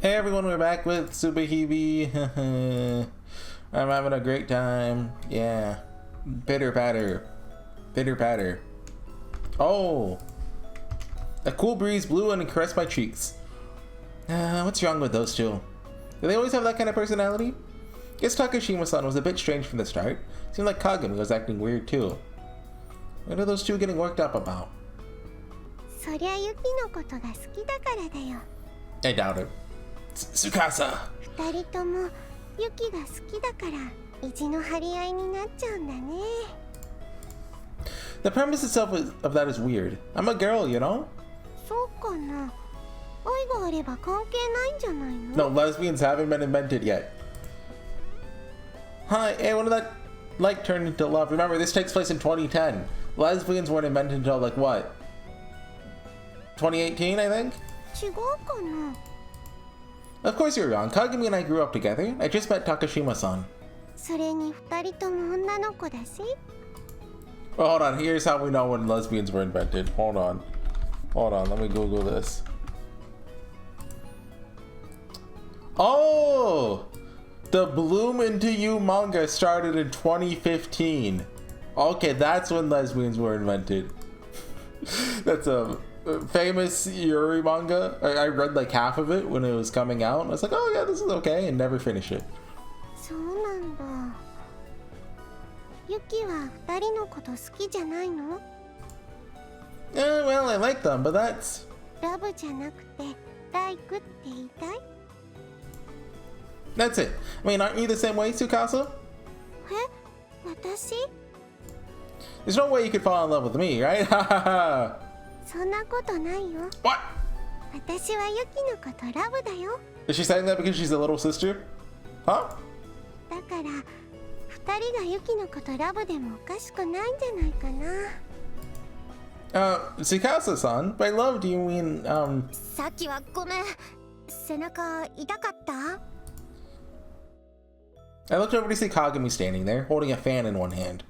Hey everyone, we're back with SubaHibi. I'm having a great time. Yeah. Pitter patter. Pitter patter. Oh! A cool breeze blew and caressed my cheeks. What's wrong with those two? Do they always have that kind of personality? Guess Takashima-san was a bit strange from the start. Seemed like Kagami was acting weird too. What are those two getting worked up about? I doubt it. Tsukasa! The premise itself of that is weird. I'm a girl, you know? No, lesbians haven't been invented yet. Hi, hey, when did that like turn into love? Remember, this takes place in 2010. Lesbians weren't invented until like what? 2018, I think? Of course you're wrong. Kagami and I grew up together. I just met Takashima-san. Well, hold on. Here's how we know when lesbians were invented. Hold on. Hold on. Let me Google this. Oh! The Bloom Into You manga started in 2015. Okay, that's when lesbians were invented. That's a famous Yuri manga. I read like half of it when it was coming out. I was like, oh yeah, this is okay, and never finished it. Yeah, well, I like them, but that's... That's it. I mean, aren't you the same way, Tsukasa? There's no way you could fall in love with me, right? What? Is she saying that because she's a little sister? Huh? Tsukasa-san, by love do you mean, I looked over to see Kagami standing there, holding a fan in one hand.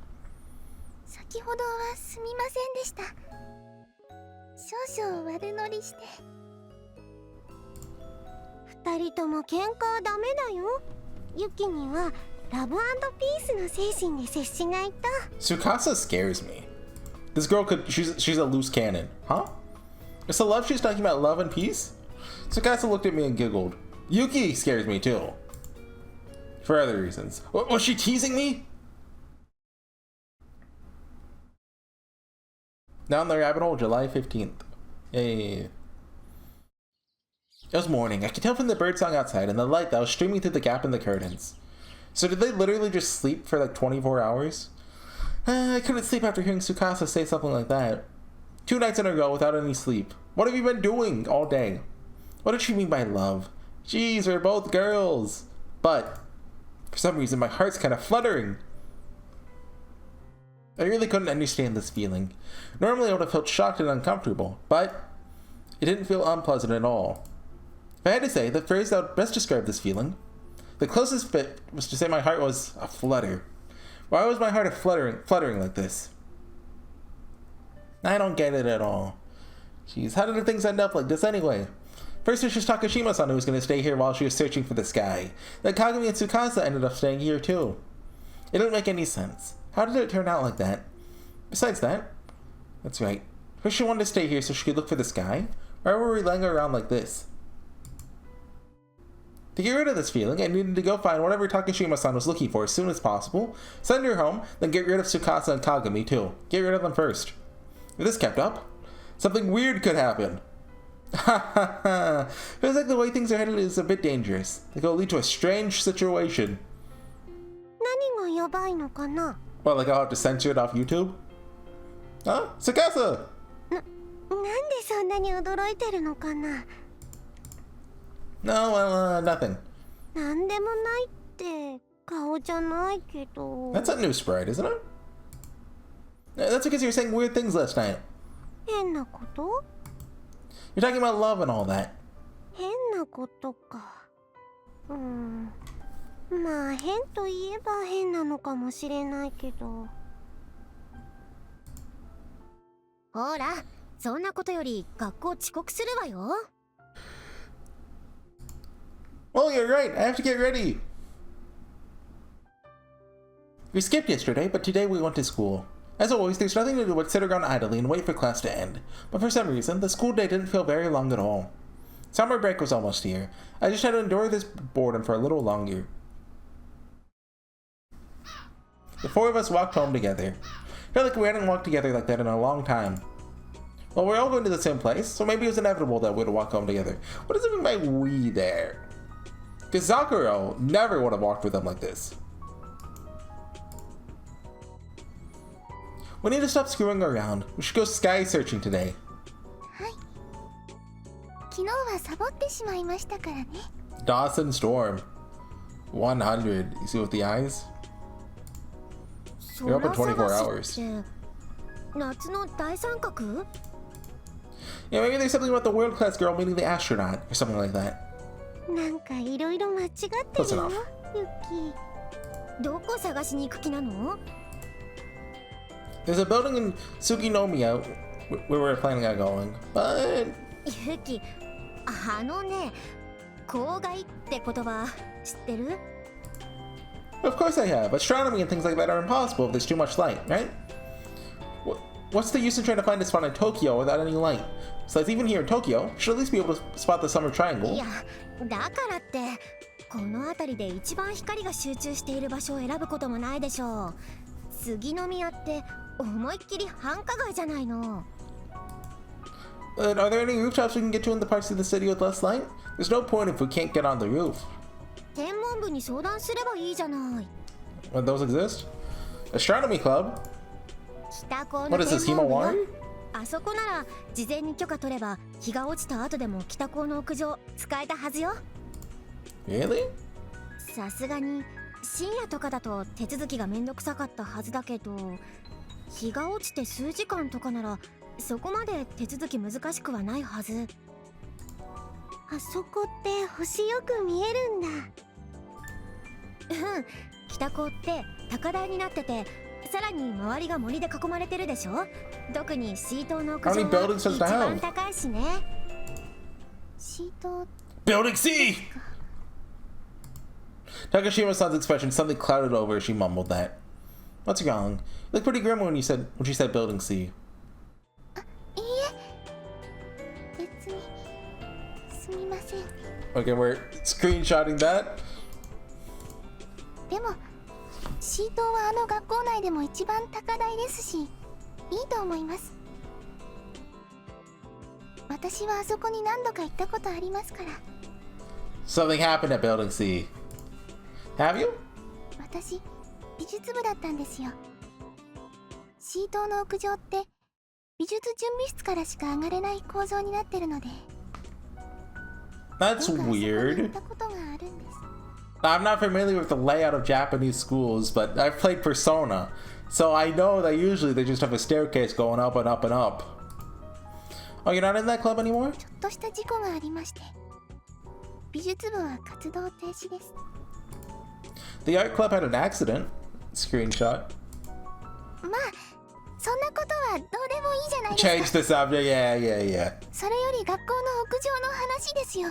Tsukasa scares me. This girl she's a loose cannon. Huh? It's the love she's talking about, love and peace? Tsukasa looked at me and giggled. Yuki scares me too. For other reasons. Was she teasing me? Down the rabbit hole, July 15th. Yay. It was morning. I could tell from the birdsong outside and the light that was streaming through the gap in the curtains. So did they literally just sleep for like 24 hours? I couldn't sleep after hearing Tsukasa say something like that. 2 nights in a row without any sleep. What have you been doing all day? What did she mean by love? Jeez, we're both girls. But for some reason, my heart's kind of fluttering. I really couldn't understand this feeling. Normally, I would have felt shocked and uncomfortable, but it didn't feel unpleasant at all. If I had to say, the phrase that would best describe this feeling, the closest fit was to say my heart was a flutter. Why was my heart fluttering like this? I don't get it at all. Jeez, how did things end up like this anyway? First it was just Takashima-san who was going to stay here while she was searching for the sky. Then Kagami and Tsukasa ended up staying here too. It didn't make any sense. How did it turn out like that? Besides that, that's right. First she wanted to stay here so she could look for the sky. Why were we laying around like this? To get rid of this feeling, I needed to go find whatever Takashima-san was looking for as soon as possible, send her home, then get rid of Tsukasa and Kagami too. Get rid of them first. If this kept up, something weird could happen. Ha ha ha. Feels like the way things are headed is a bit dangerous. It could lead to a strange situation. Well, like I'll have to censor it off YouTube? Huh? Tsukasa! No, well, nothing. That's a new sprite, isn't it? That's because you were saying weird things last night. You're talking about love and all that. Oh, you're right. I have to get ready. We skipped yesterday, but today we went to school. As always, there's nothing to do but sit around idly and wait for class to end. But for some reason, the school day didn't feel very long at all. Summer break was almost here. I just had to endure this boredom for a little longer. The four of us walked home together. I felt like we hadn't walked together like that in a long time. Well, we're all going to the same place, so maybe it was inevitable that we'd walk home together. What does it mean by we there? Because Sakura never would have walked with them like this. We need to stop screwing around. We should go sky searching today. はい。昨日はサボってしまいましたからね。Dawson Storm. 100. You see with the eyes? You're open 24 hours. 夏の大三角? Yeah, maybe there's something about the world-class girl meeting the astronaut or something like that. なんかいろいろ間違ってるよ、 Close enough. ユキ。どこ探しに行く気なの? There's a building in Suginomiya where we're planning on going, but... ユキ、あのね、郊外って言葉知ってる? Of course I have. Astronomy and things like that are impossible if there's too much light, right? What's the use in trying to find a spot in Tokyo without any light? Besides, even here in Tokyo, you should at least be able to spot the summer triangle. いや、だからってこの辺りで一番光が集中している場所を選ぶこともないでしょう。杉宮って思いっきり繁華街じゃないの。But are there any rooftops we can get to in the parts of the city with less light? There's no point if we can't get on the roof. 天文部に相談すればいいじゃない。What, those exist? Astronomy Club? 北高 What の is this, 天文部よ。 Himawari? あそこなら事前に許可取れば日が落ちた後でも北高の屋上使えたはずよ。 Really? さすがに深夜とかだと手続きがめんどくさかったはずだけど、日が落ちて数時間とかならそこまで手続き難しくはないはず。あそこって星よく見えるんだ。うん、北高って高台になってて、さらに周りが森で囲まれてるでしょ。特にシートの屋上は一番高いしね。シート Building C! Takashima-san's expression suddenly clouded over as she mumbled that. What's wrong? You looked pretty grim when she said Building C. いいえ、別にすみません。 Okay, we're screenshotting that. でもシートはあの学校内でも一番高台ですし、いいと思います。私はあそこに何度か行ったことありますから。 Something happened at Building C. Have you? 私美術部だったんですよ。シートの屋上って美術準備室からしか上がれない構造になってるので。 That's 僕はあそこに行 weird. ったことがあるんです。 I'm not familiar with the layout of Japanese schools, but I've played Persona, so I know that usually they just have a staircase going up and up and up. Oh, you're not in that club anymore? ちょっとした事故がありまして、美術部は活動停止です。 The art club had an accident. Screenshot. まあそんなことはどうでもいいじゃないですか。 Change the subject. Yeah. それより学校の屋上の話ですよ。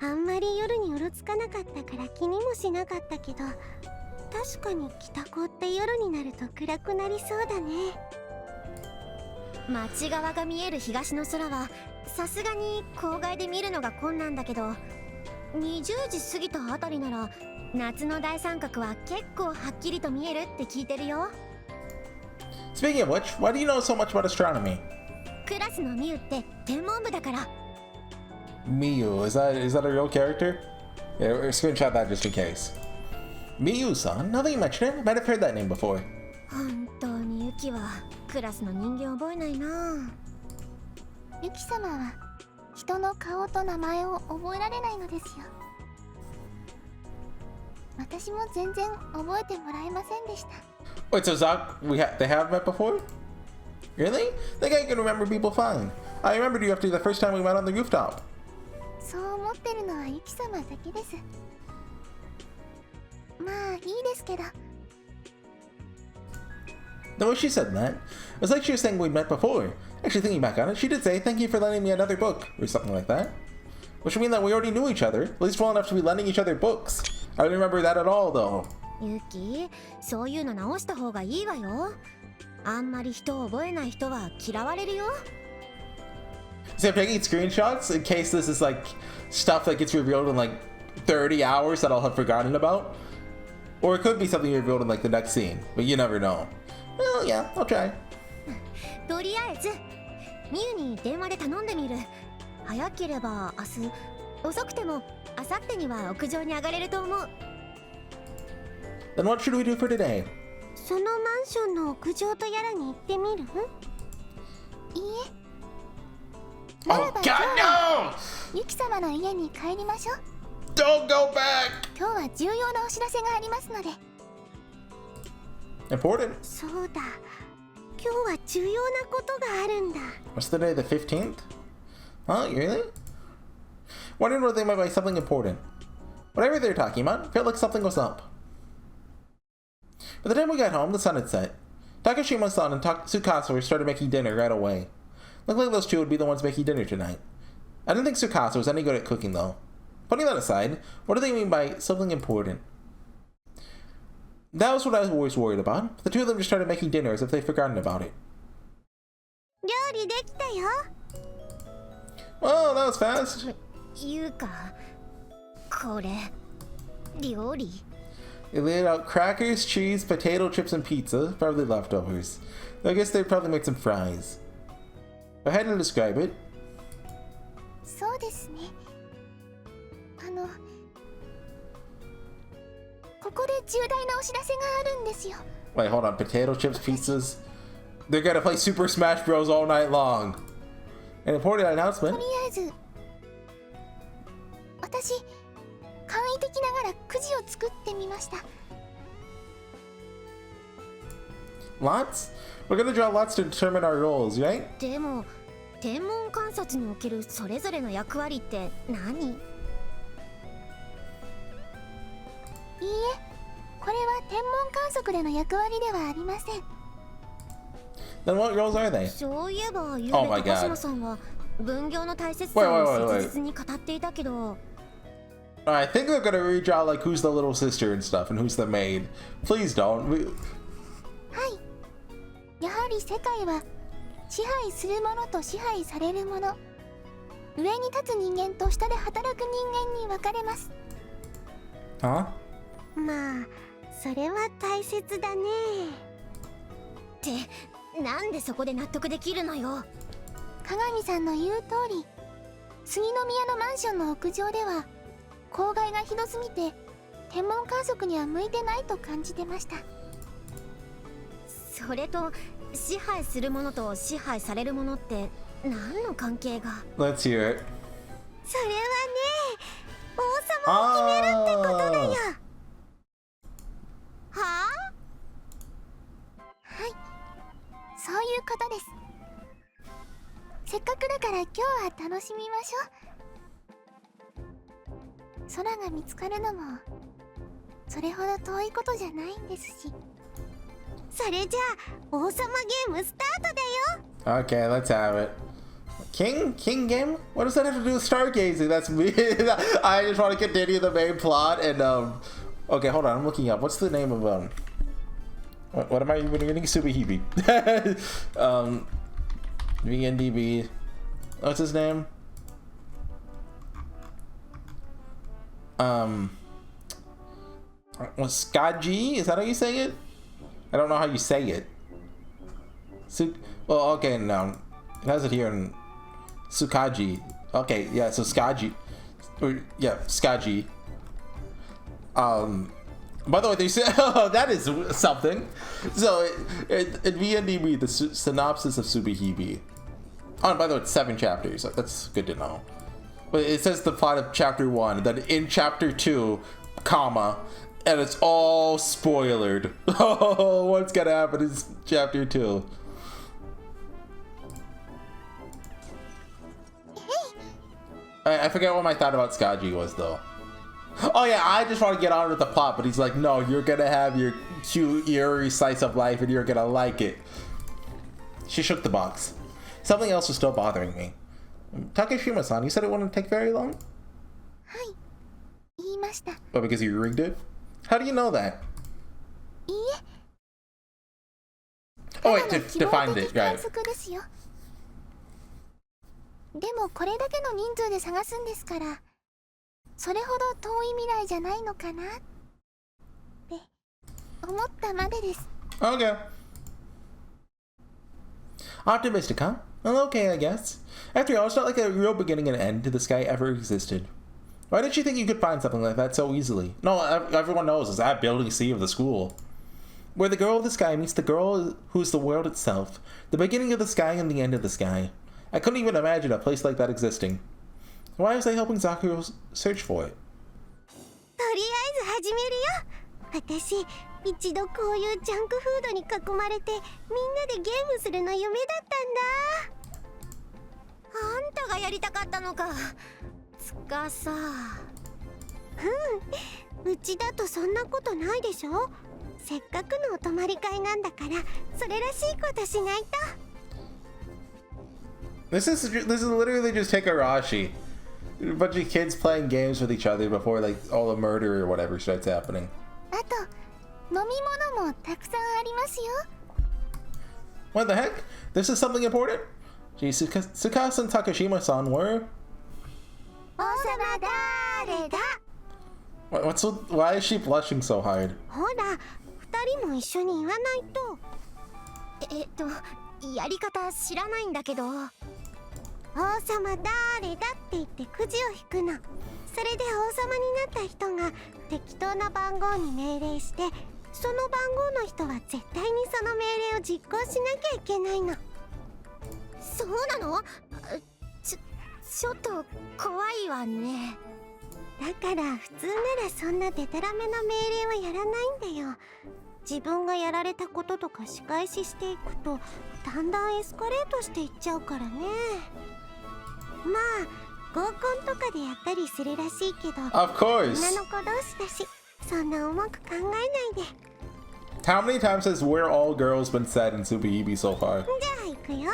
あんまり夜にうろつかなかったから気にもしなかったけど、確かに北高って夜になると暗くなりそうだね。町側が見える東の空はさすがに郊外で見るのが困難だけど、20時過ぎたあたりなら夏の大三角は結構はっきりと見えるって聞いてるよ。 Speaking of which, why do you know so much about astronomy? クラスのミュウって天文部だから。 Miyu, is that a real character? Yeah, screenshot that just in case. Miyu-san? Now that you mention it, I might have heard that name before. 本当にユキはクラスの人間覚えないな。ユキ様は人の顔と名前を覚えられないのですよ。私も全然覚えてもらえませんでした。 Wait, so they have met before? Really? I think I can remember people fine. I remembered you after the first time we met on the rooftop. そう思ってるのはユキ様だけです。まあいいですけど。 The way she said that, it was like she was saying we'd met before. Actually, thinking back on it, she did say, "Thank you for lending me another book," or something like that. Which would mean that we already knew each other, at least well enough to be lending each other books. I don't remember that at all, though. ユキ、そういうの直した方がいいわよ。あんまり人を覚えない人は嫌われるよ。So I'm taking screenshots in case this is like stuff that gets revealed in like 30 hours that I'll have forgotten about. Or it could be something revealed in like the next scene, but you never know. Well, yeah, I'll try. とりあえず、ミユに電話で頼んでみる。早ければ明日、遅くても明後日には屋上に上がれると思う。Then what should we do for today? そのマンションの屋上とやらに行ってみる？いいえ。Oh God, no! ユキ様の家に帰りましょう。Don't go back! 今日は重要なお知らせがありますので。Important. そうだ。今日は重要なことがあるんだ。What's the day? The 15th? Huh? Really? Wondering whether they might buy something important. Whatever they're talking about, felt like something was up. By the time we got home, the sun had set. Takashima-san and Tsukasa started making dinner right away. Looked like those two would be the ones making dinner tonight. I didn't think Tsukasa was any good at cooking, though. Putting that aside, what do they mean by something important? That was what I was always worried about. The two of them just started making dinner as if they'd forgotten about it. 料理できたよ。Oh, that was fast. いうか、これ料理。They laid out crackers, cheese, potato chips, and pizza, probably leftovers. I guess they probably made some fries. Go ahead and describe it. そうですね。ここで重大なお知らせがあるんですよ。Wait, hold on. Potato chips, pizzas. They're gonna play Super Smash Bros. All night long. An important announcement. とりあえず、私、簡易的ながらくじを作ってみました。Lots? We're gonna draw lots to determine our roles, right? でも、天文観察におけるそれぞれの役割って何？いいえ、これは天文観測での役割ではありません。Then what roles are they? そういえば、ゆうべ Oh my 高 God. 島さんは分業の大切さを切実に語っていたけど。I think they're gonna redraw like who's the little sister and stuff and who's the maid. Please don't. はい。やはり世界は支配するものと支配されるもの、上に立つ人間と下で働く人間に分かれます。Huh? まあ、それは大切だね。ってなんでそこで納得できるのよ。鏡さんの言う通り、杉の宮のマンションの屋上では公害がひどすぎて天文観測には向いてないと感じてました。それと支配するものと支配されるものって何の関係が？ Let's hear it. それはね、王様を決めるってことだよ。はあ？はい、そういうことです。せっかくだから今日は楽しみましょう。空が見つかるのもそれほど遠いことじゃないんですし。それじゃあ王様ゲームスタートだよ。 Okay, let's have it. King game? What does that have to do with stargazing? That's me. I just want to continue the main plot and okay, hold on, I'm looking up. What's the name of what am I even reading? SubaHibi. VNDB. What's his name? Skaji? Is that how you say it? I don't know how you say it. Well, okay, no. It has it here in Tsukaji. Okay, yeah, so Skaji. Yeah, Skaji. By the way, they say, oh, that is something. So, in VNDB, the synopsis of SubaHibi. Oh, and by the way, it's 7 chapters. That's good to know. But it says the plot of chapter 1, then in chapter 2, comma, and it's all spoilered. Oh, what's gonna happen in chapter 2? I forget what my thought about Skaji was, though. Oh yeah, I just want to get on with the plot, but he's like, no, you're gonna have your cute, eerie slice of life, and you're gonna like it. She shook the box. Something else was still bothering me. Takashima-san, you said it wouldn't take very long? 言いました。Oh, because you rigged it? How do you know that? いいえ。 Oh, wait, to find it, 観 right. 測ですよ。でもこれだけの人数で探すんですから、それほど遠い未来じゃないのかなって思ったまでです。 Okay. Optimistic, huh? Well, okay, I guess. After all, it's not like a real beginning and end to the sky ever existed. Why did you think you could find something like that so easily? No, everyone knows it's that building C of the school. Where the girl of the sky meets the girl who's the world itself. The beginning of the sky and the end of the sky. I couldn't even imagine a place like that existing. Why was I helping Zakuro search for it? とりあえず始めるよ。私、一度こういうジャンクフードに囲まれてみんなでゲームするの夢だったんだ。あんたがやりたかったのか。つかさ。うちだとそんなことないでしょ。せっかくのお泊まり会なんだからそれらしいことしないと。 This is literally just Higurashi. A bunch of kids playing games with each other before like all the murder or whatever starts happening. あと飲み物もたくさんありますよ。 What the heck? This is something important? Gee, Tsukasa and Takashima-san were... 王様誰だ。 Why is she blushing so hard? ほら、二人も一緒に言わないと。やり方知らないんだけど。王様誰だって言ってくじを引くの。それで王様になった人が適当な番号に命令して、その番号の人は絶対にその命令を実行しなきゃいけないの。そうなの？ちょっと怖いわね。だから普通ならそんなデタラメな命令はやらないんだよ。自分がやられたこととか仕返ししていくとだんだんエスカレートしていっちゃうからね。まあ合コンとかでやったりするらしいけど、 Of course. 女の子同士だしそんな重く考えないで。 How many times has "we're all girls" been said in SubaHibi so far? じゃあ行くよ。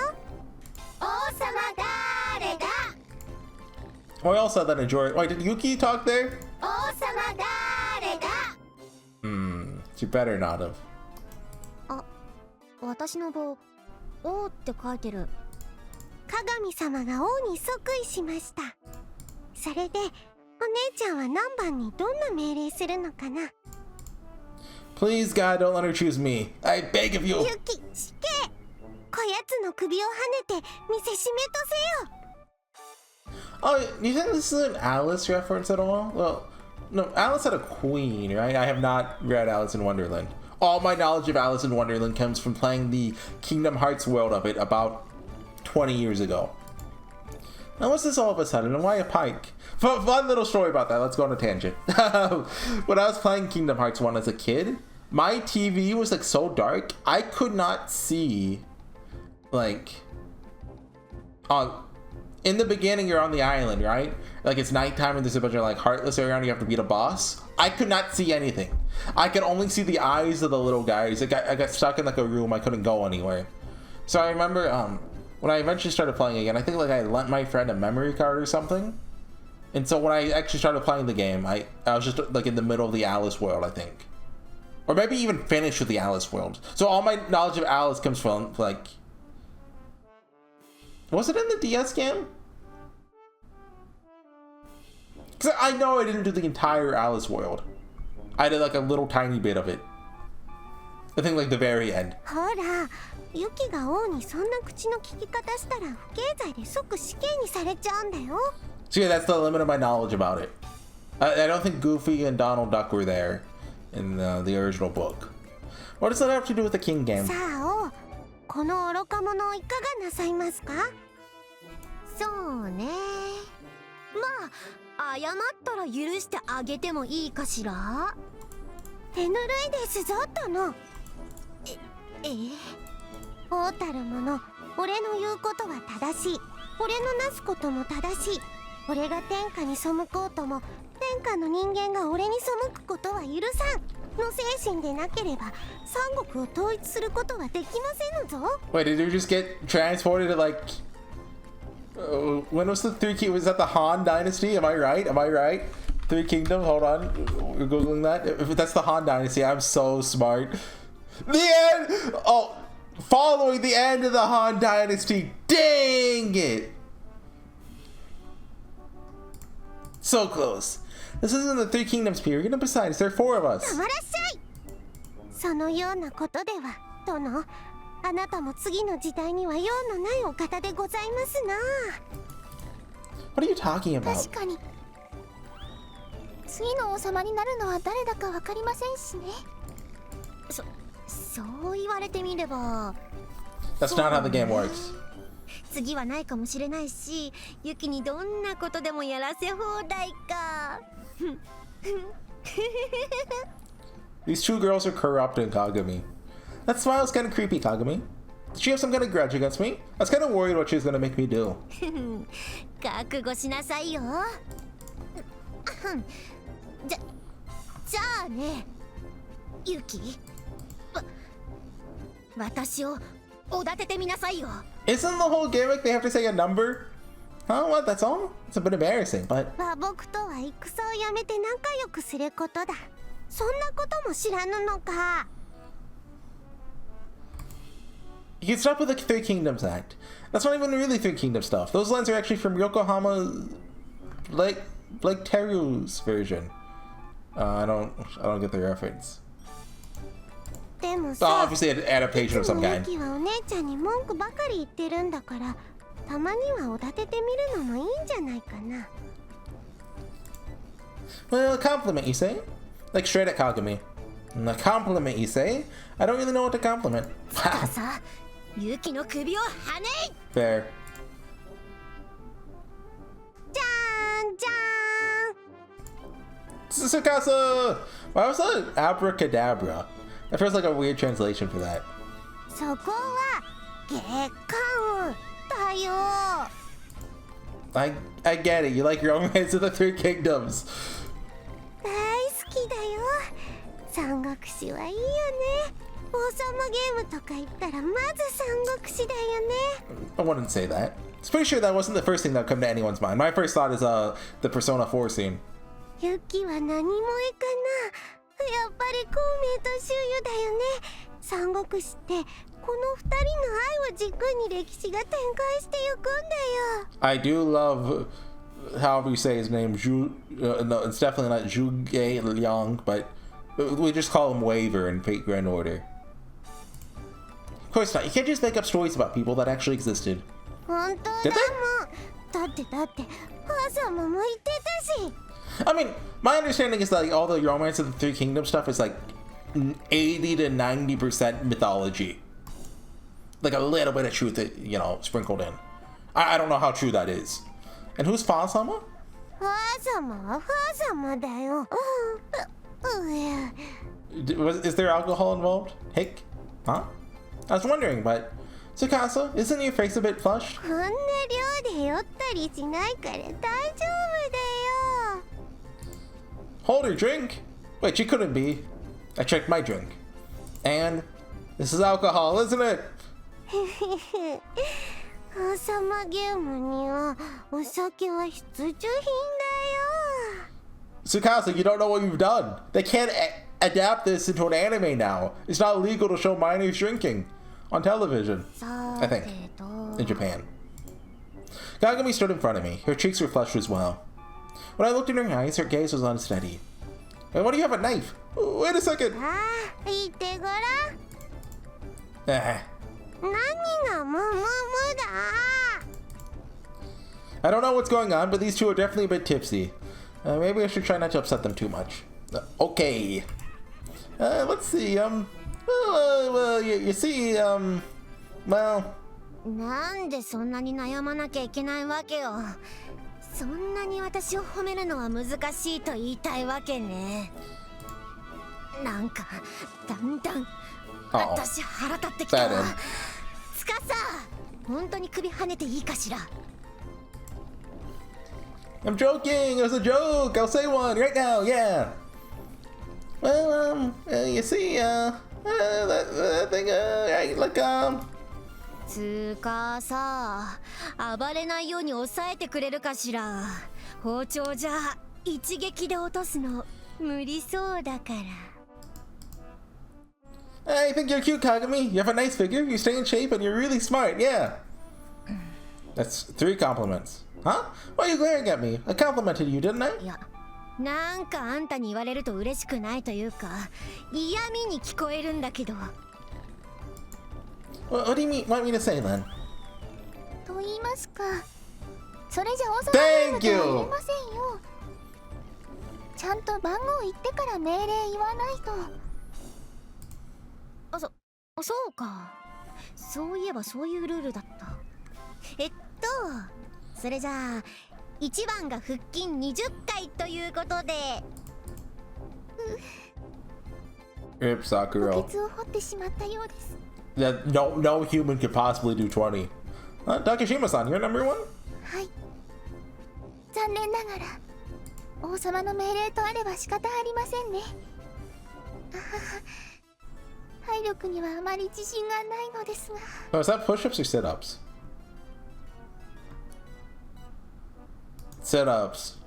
王様誰だ。 Oh, I also said that in Jordan. Wait, did Yuki talk there? 王様誰だ。 She better not have. あ、私の棒「王」って書いてる。鏡様が王に即位しました。それでお姉ちゃんは何番にどんな命令するのかな。 Please, God, don't let her choose me. I beg of you. ユキ、死刑。こやつの首をはねて見せしめとせよ。 Oh, do you think this is an Alice reference at all? Well, no, Alice had a queen, right? I have not read Alice in Wonderland. All my knowledge of Alice in Wonderland comes from playing the Kingdom Hearts world of it about 20 years ago. Now, what's this all of a sudden, and why a pike? Fun little story about that. Let's go on a tangent. When I was playing Kingdom Hearts 1 as a kid, my TV was like so dark, I could not see, like, in the beginning, you're on the island, right? Like, it's nighttime and there's a bunch of, like, heartless around. You have to beat a boss. I could not see anything. I could only see the eyes of the little guys. I got stuck in, like, a room. I couldn't go anywhere. So I remember, when I eventually started playing again, I think, like, I lent my friend a memory card or something. And so when I actually started playing the game, I was just, like, in the middle of the Alice world, I think. Or maybe even finished with the Alice world. So all my knowledge of Alice comes from, like... Was it in the DS game? Because I know I didn't do the entire Alice world. I did like a little tiny bit of it. I think like the very end. ほら、ユキが王にそんな口の聞き方したら不敬罪で即死刑にされちゃうんだよ。 So yeah, that's the limit of my knowledge about it. I don't think Goofy and Donald Duck were there in the original book. What does that have to do with the King game? さあ王、この愚か者いかがなさいますか。そうね。まあ謝ったら許してあげてもいいかしら。手ぬるいですぞ殿。王たる者、俺の言うことは正しい。俺のなすことも正しい。俺が天下に背こうとも天下の人間が俺に背くことは許さんの精神でなければ三国を統一することはできませんのぞ。 Wait, did you just get transported to like When was the was that the Han Dynasty? Am I right? Am I right? Three Kingdoms, hold on. We're Googling that. If that's the Han Dynasty, I'm so smart. The end! Oh, following the end of the Han Dynasty. Dang it! So close. This isn't the Three Kingdoms period, and besides, there are 4 of us. そのようなことでは、殿。あなたも次の時代には用のないお方でございますな。What are you talking about? 確かに。次の王様になるのは誰だかわかりませんしね。そう言われてみれば。That's not how the game works. 次はないかもしれないし、ユキにどんなことでもやらせ放題か。These 2 girls are corrupt in Kagami. That smile is kind of creepy, Kagami. Did she have some kind of grudge against me? I was kind of worried what she was going to make me do. 覚悟しなさいよ。じゃあね、ユキ。私をおだててみなさいよ。Isn't the whole gimmick they have to say a number? Huh? What? That's all? It's a bit embarrassing, but... 和睦とは戦をやめて仲良くすることだ。そんなことも知らぬのか。You can stop with the Three Kingdoms Act. That's not even really Three Kingdoms stuff. Those lines are actually from Yokohama, like Teru's version. I don't get the reference. Obviously an adaptation of some kind. ユキはお姉ちゃんに文句ばかり言ってるんだから、たまにはおだててみるのもいいんじゃないかな。Well, a compliment, you say? Like straight at Kagami. A compliment, you say? I don't really know what to compliment. Wow. ユキの首をはねい。 Fair. じゃーんじゃーん。Tsukasa! Why was that abracadabra? That feels like a weird translation for that. そこは月刊だよ。I get it. You like Romance of the Three Kingdoms. 大好きだよ。三国志はいいよね。王様ゲームとか言ったらまず三国志だよね。I wouldn't say that. It's pretty sure that wasn't the first thing that would come to anyone's mind. My first thought is the Persona 4 scene. ユキは何もえかな。やっぱり孔明と周囲だよね。三国志ってこの二人の愛を軸に歴史が展開していくんだよ。I do love however you say his name. No, it's definitely not Zhuge Liang, but we just call him Waver in Fate Grand Order. Of course not. You can't just make up stories about people that actually existed. 本当だもん。だって母様も言ってたし。I mean, my understanding is that like, all the Romance of the Three Kingdoms stuff is like 80 to 90% mythology. Like a little bit of truth, sprinkled in. I don't know how true that is. And who's Fa-sama? 母様は母様だよ。Is there alcohol involved? Hick? Huh? I was wondering, but Tsukasa, isn't your face a bit flushed? こんな量で酔ったりしないから大丈夫だよ。Hold her drink. Wait, she couldn't be. I checked my drink. And this is alcohol, isn't it? 王様ゲームにはお酒は必需品だよ。 Tsukasa, you don't know what you've done. They can't adapt this into an anime now. It's not legal to show minors drinking on television. I think. In Japan. Kagami stood in front of me. Her cheeks were flushed as well. When I looked in her eyes, her gaze was unsteady. Hey, why do you have a knife? Wait a second. 言ってごらん。 Eh. 何がムムムだ。 I don't know what's going on, but these two are definitely a bit tipsy. Maybe I should try not to upset them too much. Okay. Let's see. Well, you see, well. なんでそんなに悩まなきゃいけないわけよ。そんなに私を褒めるのは難しいと言いたいわけね。なんかだんだん私腹立ってきたわ。つかさ、本当に首跳ねていいかしら。I'm joking. It was a joke. I'll say one right now. Yeah. Well, you see, that thing, like, つーかさ、暴れないように抑えてくれるかしら。包丁じゃ一撃で落とすの無理そうだから。I think you're cute, Kagami. You have a nice figure, you stay in shape, and you're really smart, yeah. That's 3 compliments. Huh? Why are you glaring at me? I complimented you, didn't I? いや、なんかあんたに言われると嬉しくないというか、嫌味に聞こえるんだけど。What do you want me to say, then? と言いますか、それじゃ王様ゲームとは言えませんよ。ちゃんと番号言ってから命令言わないと。そうか。そういえばそういうルールだった。それじゃあ1番が腹筋20回ということで。Rip Sakura. 墓穴を掘ってしまったようです。That no human could possibly do 20. Takashima-san, you're number 1? はい。残念ながら王様の命令とあれば仕方ありませんね。体力にはあまり自信がないのですが。Oh, is that push-ups or sit-ups? Sit-ups.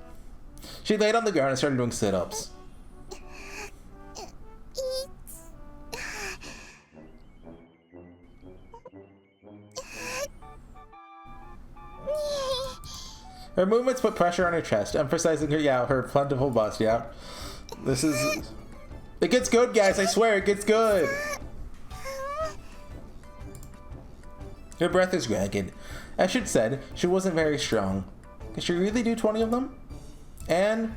She laid on the ground and started doing sit-ups. Her movements put pressure on her chest, emphasizing her plentiful bust, yeah. This is... It gets good, guys, I swear, it gets good! Her breath is ragged. As she'd said, she wasn't very strong. Could she really do 20 of them? And...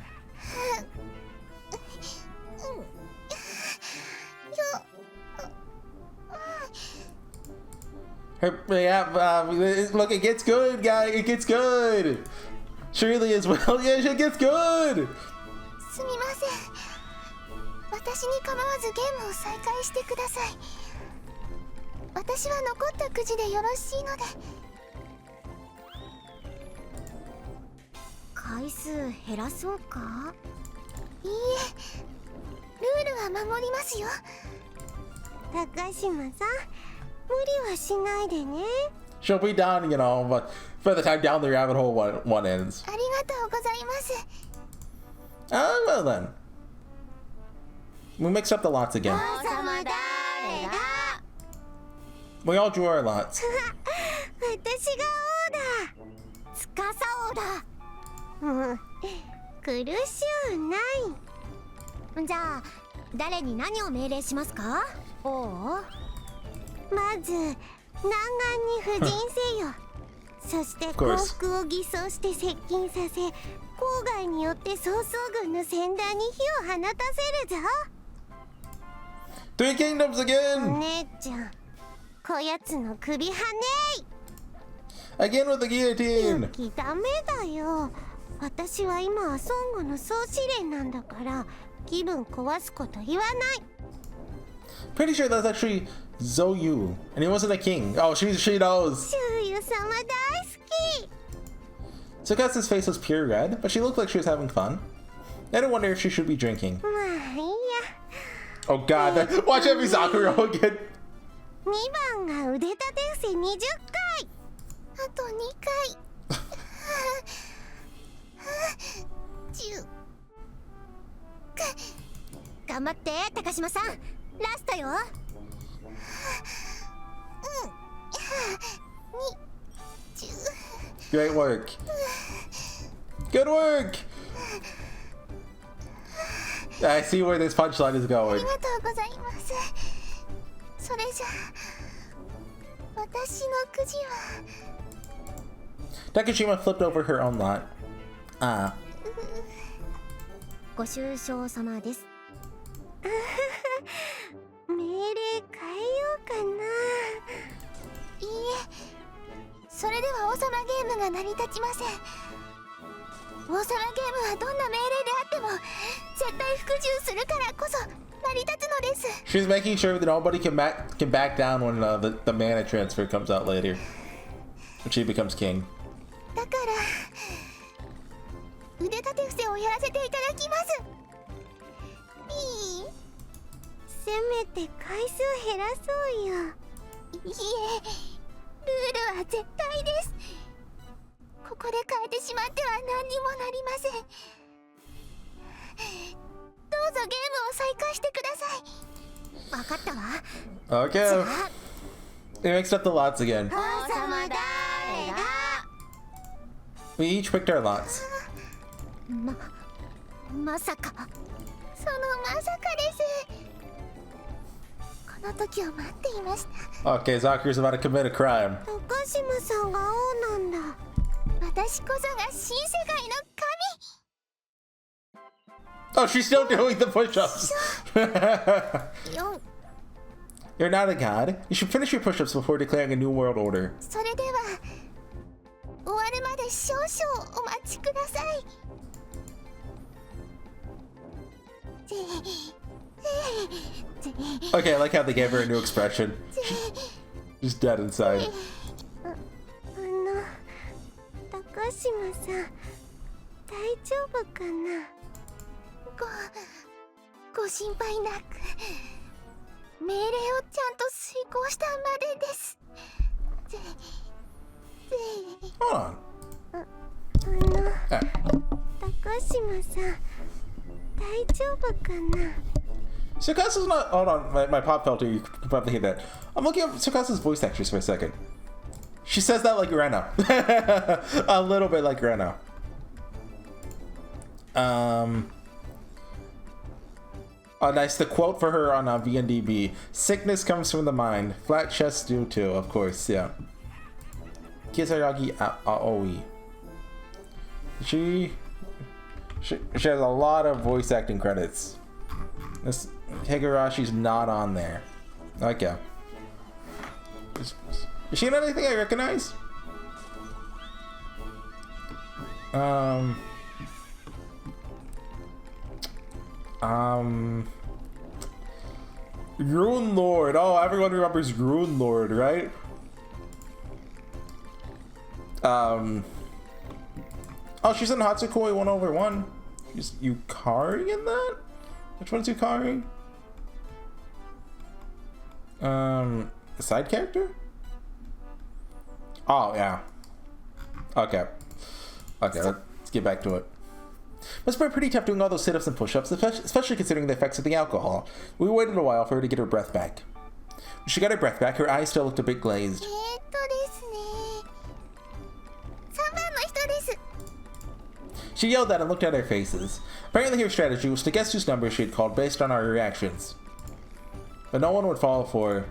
look, it gets good, guys, it gets good! She really is well, yeah, it gets good! すみません。私に構わずゲームを再開してください。私は残ったくじでよろしいので。回数減らそうか？いいえ、ルールは守りますよ。高島さん、無理はしないでね。She'll be down, you know, but by the time down the rabbit hole one ends. ありがとうございます。Well then. We mixed up the lots again. We all drew our lots. 私が王だ。司王だ。苦しゅうない。じゃあ誰に何を命令しますか？王？まず南岸に布陣せよ。そして降伏を偽装して接近させ、郊外によって曹操軍の船団に火を放たせるぞ。Three kingdoms again! お姉ちゃん、こやつの首はねい Again with the guillotine! 勇気ダメだよ。私は今は孫悟の総司令なんだから、気分壊すこと言わない。Pretty sure that's actually Zhou, and he wasn't a king. Oh, she knows. 周遊様大好き。Tsukatsu's face was pure red, but she looked like she was having fun. I don't wonder if she should be drinking. まあいいや。Oh god, watch every Sakura again. 2番が腕立て伏せ20回。あと2回。10。頑張って高島さん、ラストよ。Great work. Good work. I see where this punchline is あ going. りがとうございます。それじゃあ私のくじは。Takashima flipped over her own lot. ご愁傷様です。命令変えようかな。いいえ、それでは王様ゲームが成り立ちません。王様ゲームはどんな命令であっても絶対服従するからこそ成り立つのです。She's making sure that nobody can back down when the mana transfer comes out later. When she becomes king. だから腕立て伏せをやらせていただきます。いい？せめて回数減らそうよ。いいえ、ルールは絶対です。ここで変えてしまっては何にもなりません。どうぞゲームを再開してください。わかったわ。 Okay. We mixed up the lots again. 王様誰だ。 We each picked our lots. まさか。そのまさかです。この時を待っていました。 Okay, Zaku's about to commit a crime. 高島さんが王なんだ。私こそが新世界の神。 Oh, she's still doing the push-ups. You're not a god. You should finish your push-ups before declaring a new world order. それでは終わるまで少々お待ちください。 Okay, I like how they gave her a new expression. She's dead inside. 高島さん、大丈夫かな。ご心配なく、命令をちゃんと遂行したまでです。Hold on. 高島さん、大丈夫かな。 Tsukasu's not. Hold on, my pop filter. You can probably hear that. I'm looking up Tsukasu's voice actress for a second. She says that like Rena. A little bit like Rena. Oh, nice. The quote for her on VNDB. Sickness comes from the mind. Flat chests do too, of course, yeah. Kisaragi Aoi. She has a lot of voice acting credits. This Higurashi's not on there. Okay. Is she in anything I recognize? Rune Lord. Oh, everyone remembers Rune Lord, right? Oh, she's in Hatsukoi 1/1. Is Yukari in that? Which one's Yukari? Side character? Oh, yeah. Okay. Okay, let's get back to it. Must have been pretty tough doing all those sit-ups and push-ups, especially considering the effects of the alcohol. We waited a while for her to get her breath back. When she got her breath back, her eyes still looked a bit glazed. She yelled at and looked at our faces. Apparently her strategy was to guess whose number she had called based on our reactions. But no one would fall for her.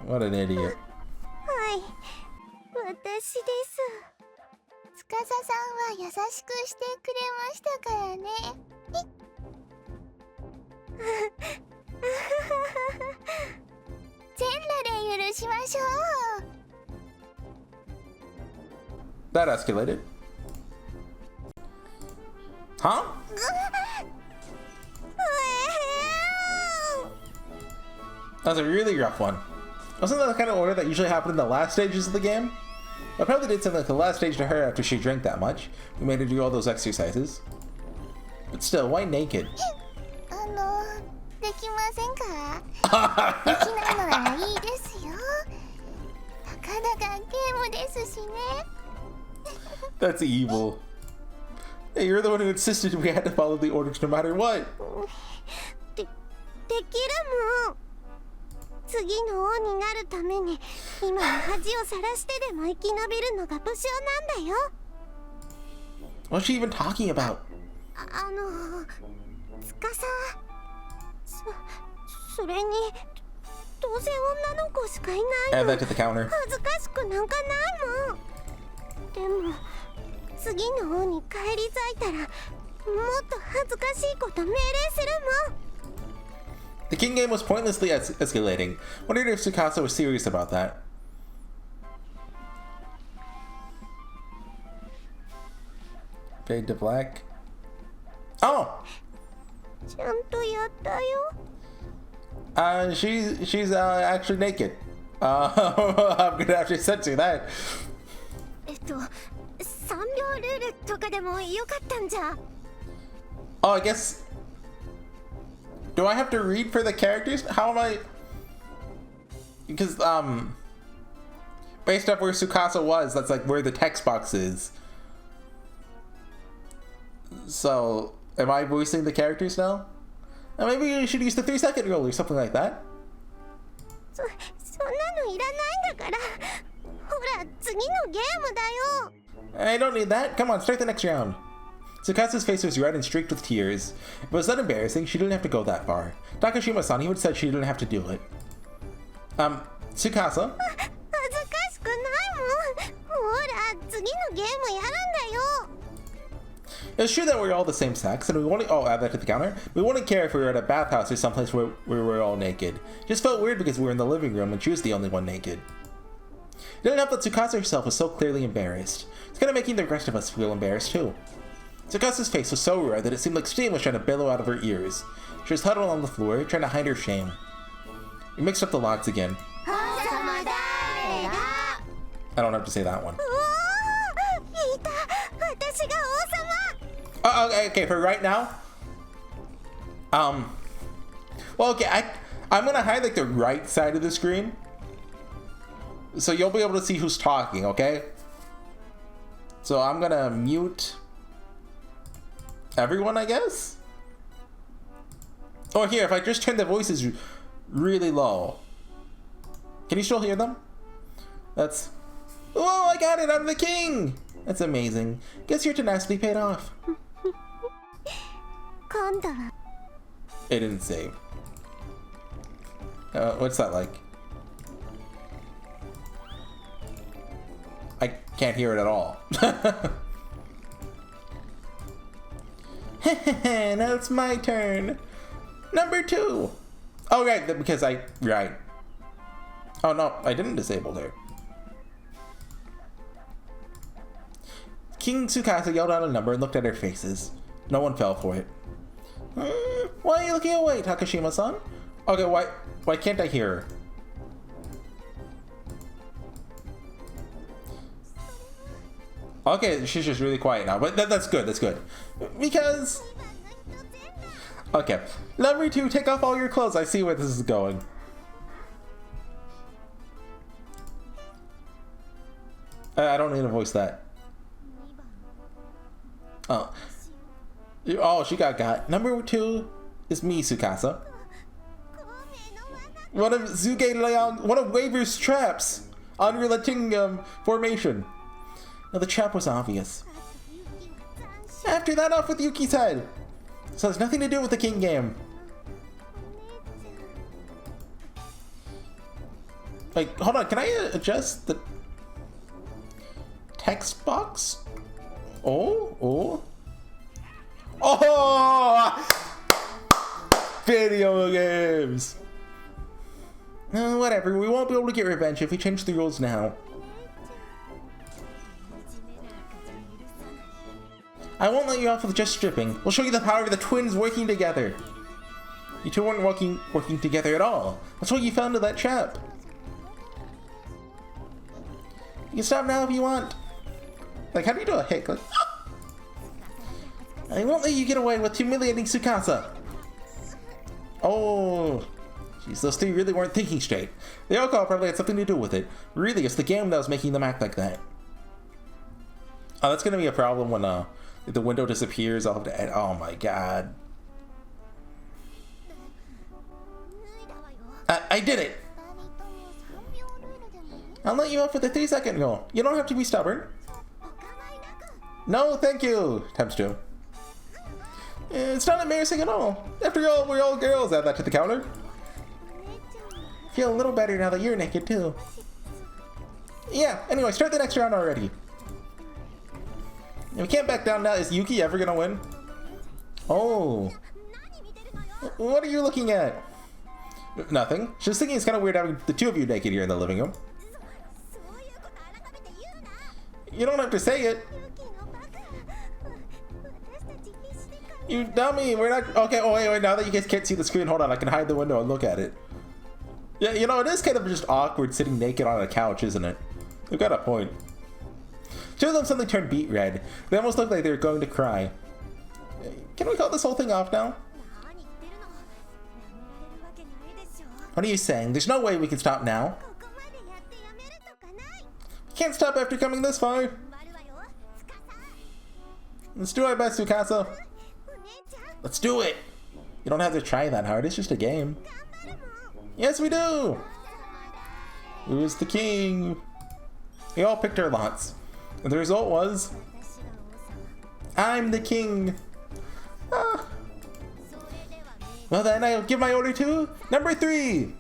What an idiot. はい、私です。司さんは優しくしてくれましたからね。全裸で許しましょう。 That escalated. Huh? That was a really rough one. Wasn't that the kind of order that usually happened in the last stages of the game? I probably did something like the last stage to her after she drank that much. We made her do all those exercises. But still, why naked? できませんか？できないのならいいですよ。たかだかゲームですしね。 That's evil. Hey, you're the one who insisted we had to follow the orders no matter what. できるもん。次の王になるために今の恥をさらしてでも生き延びるのが武将なんだよ。 What's she even talking about? 司、それにどうせ女の子しかいないの。 Add that to the counter. 恥ずかしくなんかないもん。でも次の王に返り咲いたらもっと恥ずかしいこと命令するもん。 The king game was pointlessly escalating. Wondered if Tsukasa was serious about that. Fade to black. Oh! ちゃんとやったよ。 She's actually naked. I'm gonna have to censor that. 3秒ルールとかでもよかったんじゃ。 Oh, I guess Do I have to read for the characters? How am I? Because, based off where Tsukasa was, that's like where the text box is. So, am I voicing the characters now? Maybe you should use the 3-second rule or something like that. I don't need that. Come on, start the next round. Tsukasa's face was red and streaked with tears. If it was that embarrassing, she didn't have to go that far. Takashima-san, he would have said she didn't have to do it. Tsukasa? It's true that we're all the same sex, and we wouldn't— oh, add that to the counter. We wouldn't care if we were at a bathhouse or someplace where we were all naked. Just felt weird because we were in the living room and she was the only one naked. It didn't help that Tsukasa herself was so clearly embarrassed. It's kind of making the rest of us feel embarrassed too. Tsukasa's face was so red that it seemed like steam was trying to billow out of her ears. She was huddled on the floor, trying to hide her shame. We mixed up the locks again. I don't have to say that one. Okay, for right now. Well, okay, I'm gonna hide like the right side of the screen, so you'll be able to see who's talking, okay? So I'm gonna mute everyone, I guess? Or here, if I just turn the voices really low. Can you still hear them? That's... oh, I got it! I'm the king! That's amazing. Guess your tenacity paid off. It didn't save. What's that like? I can't hear it at all. Now it's my turn. Number 2. Oh, right, because right. Oh, no, I didn't disable her. King Tsukasa yelled out a number and looked at our faces. No one fell for it. Why are you looking away, Takashima-san? Okay, why can't I hear her? Okay, she's just really quiet now, but that's good, that's good. Because... okay, number 2, take off all your clothes. I see where this is going. I don't need to voice that. Oh. Oh, she got. Number 2 is me, Tsukasa. One of one of Waver's traps. Unrelenting formation. Now the trap was obvious. After that, off with Yuki's head. So it's nothing to do with the king game. Like, hold on, can I adjust the text box? Oh! Video games! Whatever, we won't be able to get revenge if we change the rules now. I won't let you off with just stripping. We'll show you the power of the twins working together. You two weren't working together at all. That's what you found in that trap. You can stop now if you want. Like, how do you do a hick? Like, I won't let you get away with humiliating Tsukasa. Oh, jeez, those 3 really weren't thinking straight. The alcohol probably had something to do with it. Really, it's the game that was making them act like that. Oh, that's gonna be a problem when the window disappears. I'll have to add. Oh my god. I did it. I'll let you off with a 3-second rule. You don't have to be stubborn. No, thank you. Times 2. It's not embarrassing at all. After all, we're all girls. Add that to the counter. Feel a little better now that you're naked too. Yeah, anyway, start the next round already. We can't back down now. Is Yuki ever gonna win? Oh. What are you looking at? Nothing. Just thinking it's kind of weird having the 2 of you naked here in the living room. You don't have to say it. You dummy, we're not... okay, oh wait, now that you guys can't see the screen, hold on, I can hide the window and look at it. Yeah, you know, it is kind of just awkward sitting naked on a couch, isn't it? You've got a point. 2 of them suddenly turned beet red. They almost looked like they were going to cry. Can we call this whole thing off now? What are you saying? There's no way we can stop now. We can't stop after coming this far. Let's do our best, Tsukasa. Let's do it. You don't have to try that hard. It's just a game. Yes, we do. Who's the king? We all picked our lots. And the result was... I'm the king. Ah. Well then, I'll give my order to number 3.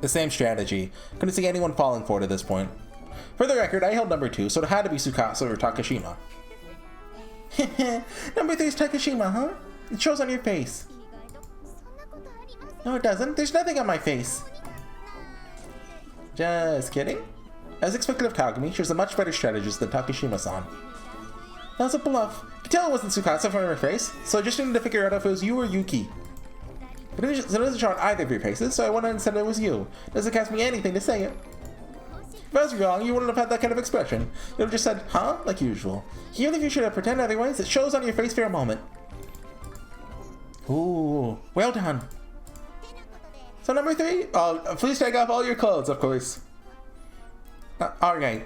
The same strategy. Couldn't see anyone falling for it at this point. For the record, I held number 2, so it had to be Tsukasa or Takashima. Number 3 is Takashima, huh? It shows on your face. No, it doesn't. There's nothing on my face. Just kidding. As expected of Kagami, she was a much better strategist than Takashima-san. That was a bluff. I could tell it wasn't Tsukasa from her face, so I just needed to figure out if it was you or Yuki. But it doesn't show on either of your faces, so I went ahead and said it was you. It doesn't cost me anything to say it. If I was wrong, you wouldn't have had that kind of expression. You would have just said, huh? Like usual. Even if you should have pretended otherwise, it shows on your face for a moment. Ooh, well done. So number 3, please take off all your clothes, of course. Alright.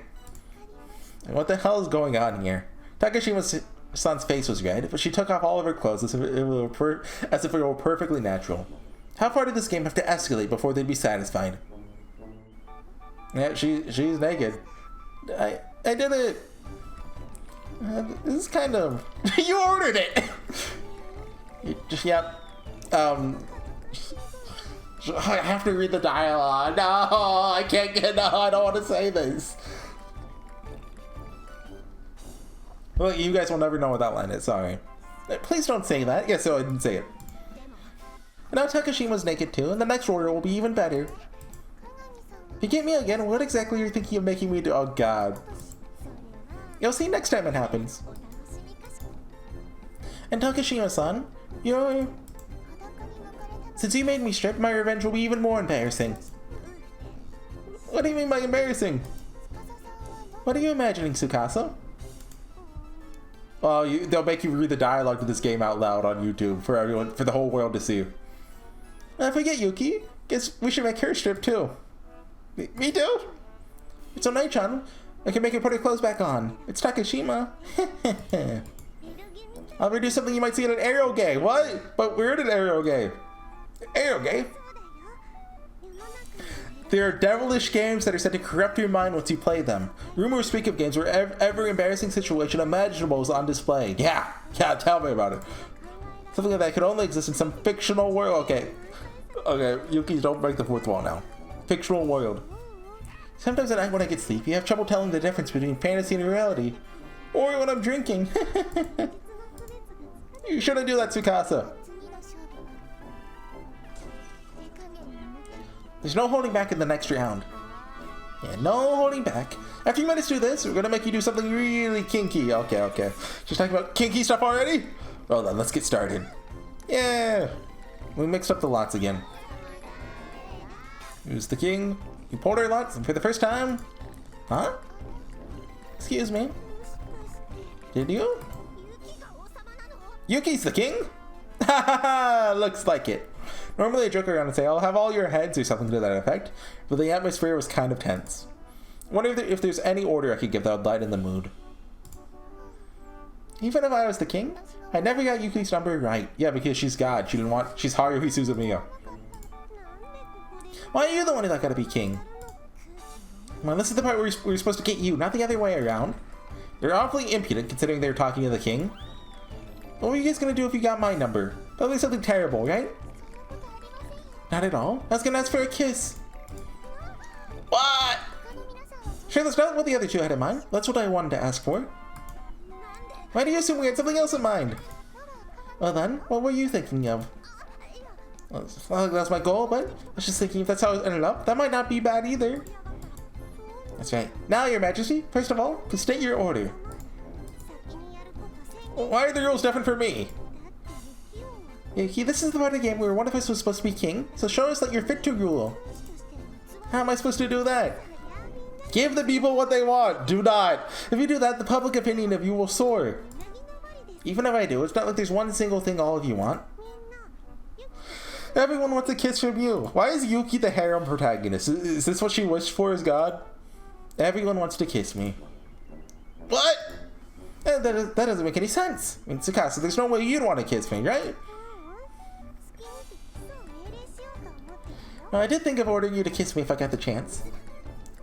What the hell is going on here? Takashima's face was red, but she took off all of her clothes as if it were perfectly natural. How far did this game have to escalate before they'd be satisfied? Yeah, she's naked. I did it. This is kind of... You ordered it! Yep. I have to read the dialogue. No, I can't get... No, I don't want to say this. Well, you guys will never know what that line is, sorry. Please don't say that. Yes, so I didn't say it. And now Takashima's naked too, and the next order will be even better. If you get me again, what exactly are you thinking of making me do? Oh god. You'll see next time it happens. And Takashima-san, since you made me strip, my revenge will be even more embarrassing. What do you mean by embarrassing? What are you imagining, Tsukasa? Well, they'll make you read the dialogue to this game out loud on YouTube for everyone, for the whole world to see. I forget Yuki. Guess we should make her strip too. Me too? It's Onai-chan. I can make her put her clothes back on. It's Takashima. I'll ever do something you might see in an eroge. What? But we're in an eroge. Eroge? There are devilish games that are said to corrupt your mind once you play them. Rumors speak of games where every embarrassing situation imaginable is on display. Yeah, tell me about it. Something like that could only exist in some fictional world. Okay, Yuki, don't break the fourth wall now. Fictional world. Sometimes at night when I get sleepy, I have trouble telling the difference between fantasy and reality. Or when I'm drinking. You shouldn't do that, Tsukasa. There's no holding back in the next round. Yeah, no holding back. After you manage to do this, we're gonna make you do something really kinky. Okay. Just talking about kinky stuff already? Well then, let's get started. Yeah. We mixed up the lots again. Who's the king? You pulled our lots for the first time? Huh? Excuse me. Did you? Yuki's the king? Haha, looks like it. Normally I joke around and say, I'll have all your heads or something to that effect, but the atmosphere was kind of tense. I wonder if there's any order I could give that would lighten the mood. Even if I was the king, I never got Yuki's number right. Yeah, because she's God. She's Haruhi Suzumiya. Why are you the one that gotta be king? Well, this is the part where we're supposed to get you, not the other way around. You're awfully impudent considering they're talking to the king. What were you guys gonna do if you got my number? Probably something terrible, right? Not at all. I was gonna ask for a kiss. What? Sure, that's not what the other two had in mind. That's what I wanted to ask for. Why do you assume we had something else in mind? Well then, what were you thinking of? Well, it's not like that's my goal, but I was just thinking if that's how it ended up, that might not be bad either. That's right. Now, Your Majesty, first of all, please state your order. Why are the rules different for me? Yuki, this is the part of the game where one of us was supposed to be king, so show us that you're fit to rule. How am I supposed to do that? Give the people what they want. Do not. If you do that, the public opinion of you will soar. Even if I do, it's not like there's one single thing all of you want. Everyone wants a kiss from you. Why is Yuki the harem protagonist? Is this what she wished for as God? Everyone wants to kiss me. What? That doesn't make any sense. I mean, Tsukasa, there's no way you'd want to kiss me, right? I did think of ordering you to kiss me if I got the chance.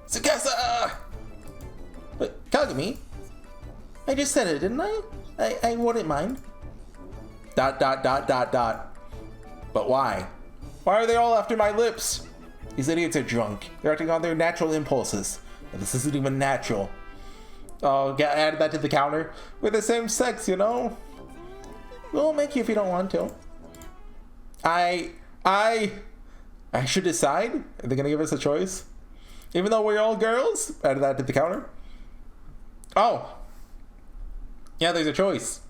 Tsukasa! But Kagami, I just said it, didn't I? I wouldn't mind. ... But why? Why are they all after my lips? These idiots are drunk. They're acting on their natural impulses. And this isn't even natural. Oh, add that to the counter. We're the same sex, you know? We'll make you if you don't want to. I should decide? Are they gonna give us a choice? Even though we're all girls? Add that to the counter. Oh. Yeah, there's a choice.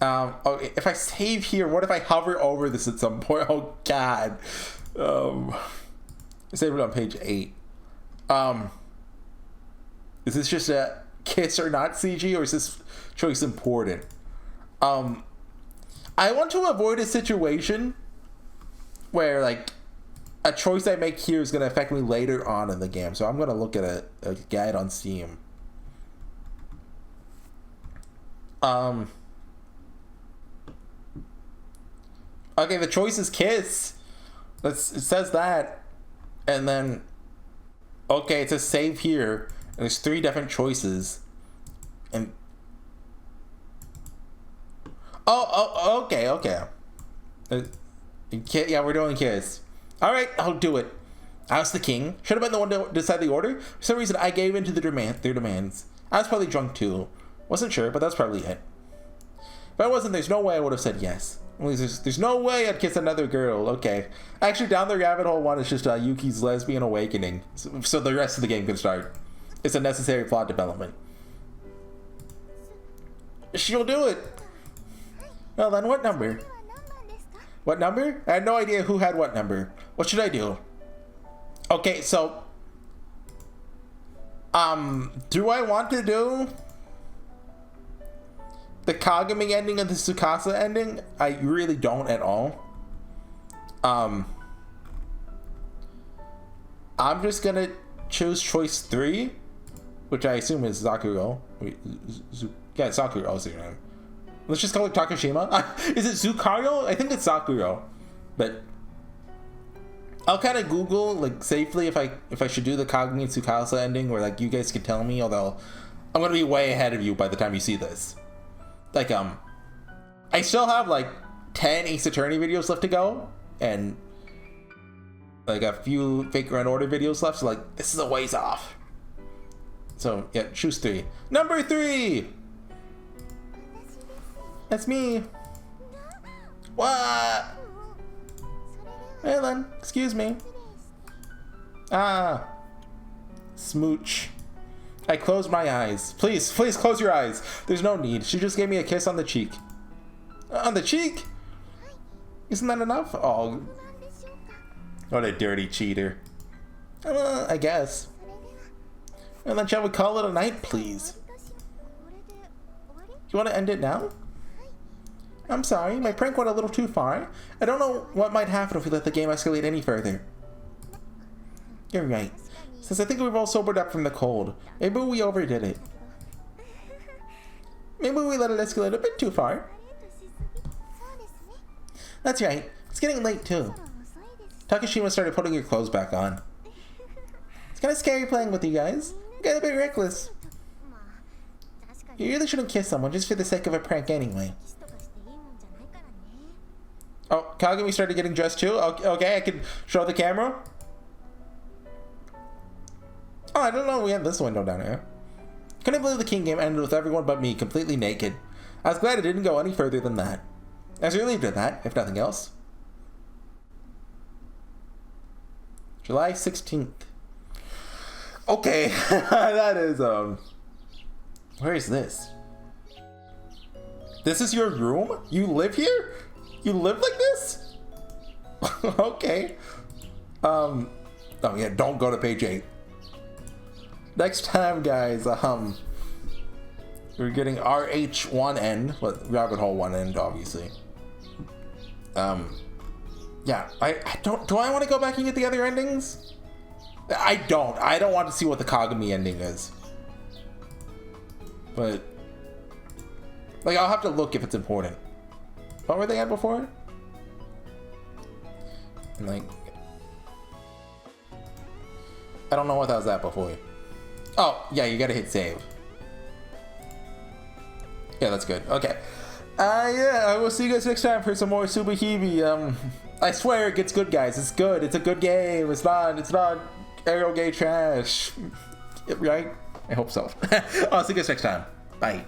Oh, if I save here, what if I hover over this at some point? Oh, God. Save it on page 8. Is this just a kiss or not CG, or is this choice important? I want to avoid a situation where, like, a choice I make here is going to affect me later on in the game. So I'm going to look at a guide on Steam. Okay, the choice is kiss. It says that. And then, okay, it says save here. And there's 3 different choices. And okay. Yeah, we're doing kiss. All right, I'll do it. I was the king. Should have been the one to decide the order. For some reason, I gave in to their demands. I was probably drunk too. Wasn't sure, but that's probably it. If I wasn't, there's no way I would have said yes. There's no way I'd kiss another girl. Okay. Actually, down the rabbit hole one is just Yuki's lesbian awakening. So the rest of the game can start. It's a necessary plot development. She'll do it. Well, then what number? What number? I had no idea who had what number. What should I do? Okay, so... do I want to do... the Kagami ending and the Tsukasa ending? I really don't at all. I'm just gonna choose choice 3, which I assume is Zakuro. Yeah, Sakuro is your name. Let's just call it Takashima. Is it Zukario? I think it's Sakuro. But I'll kind of Google like safely if I should do the Kagami and Tsukasa ending, where like you guys can tell me. Although I'm gonna be way ahead of you by the time you see this. Like I still have like 10 Ace Attorney videos left to go, and like a few Fake Grand Order videos left. So like this is a ways off. So yeah, choose 3. Number 3. That's me. What? Well then, excuse me. Smooch. I closed my eyes. Please close your eyes. There's no need. She just gave me a kiss on the cheek. On the cheek? Isn't that enough? Oh. What a dirty cheater. I guess. And then shall we call it a night, please? You want to end it now? I'm sorry, my prank went a little too far. I don't know what might happen if we let the game escalate any further. You're right. Since I think we've all sobered up from the cold, maybe we overdid it. Maybe we let it escalate a bit too far. That's right. It's getting late too. Takashima started putting your clothes back on. It's kind of scary playing with you guys. You got a bit reckless. You really shouldn't kiss someone just for the sake of a prank anyway. Oh, Kagami started getting dressed too? Okay, I can show the camera. Oh, I don't know we have this window down here. Couldn't believe the King game ended with everyone but me completely naked. I was glad it didn't go any further than that. I was relieved at that, if nothing else. July 16th. Okay, that is, where is this? This is your room? You live here? You live like this? Okay. Oh yeah, don't go to page 8. Next time, guys, we're getting RH1N, rabbit hole 1 end, obviously. Yeah, I don't... Do I want to go back and get the other endings? I don't. I don't want to see what the Kagami ending is. But... Like, I'll have to look if it's important. What were they at before? And like... I don't know what that was at before. Oh, yeah, you gotta hit save. Yeah, that's good. Okay. Yeah, I will see you guys next time for some more SubaHibi. I swear it gets good, guys. It's good. It's a good game. It's not aerial gay trash. Right? I hope so. I'll see you guys next time. Bye.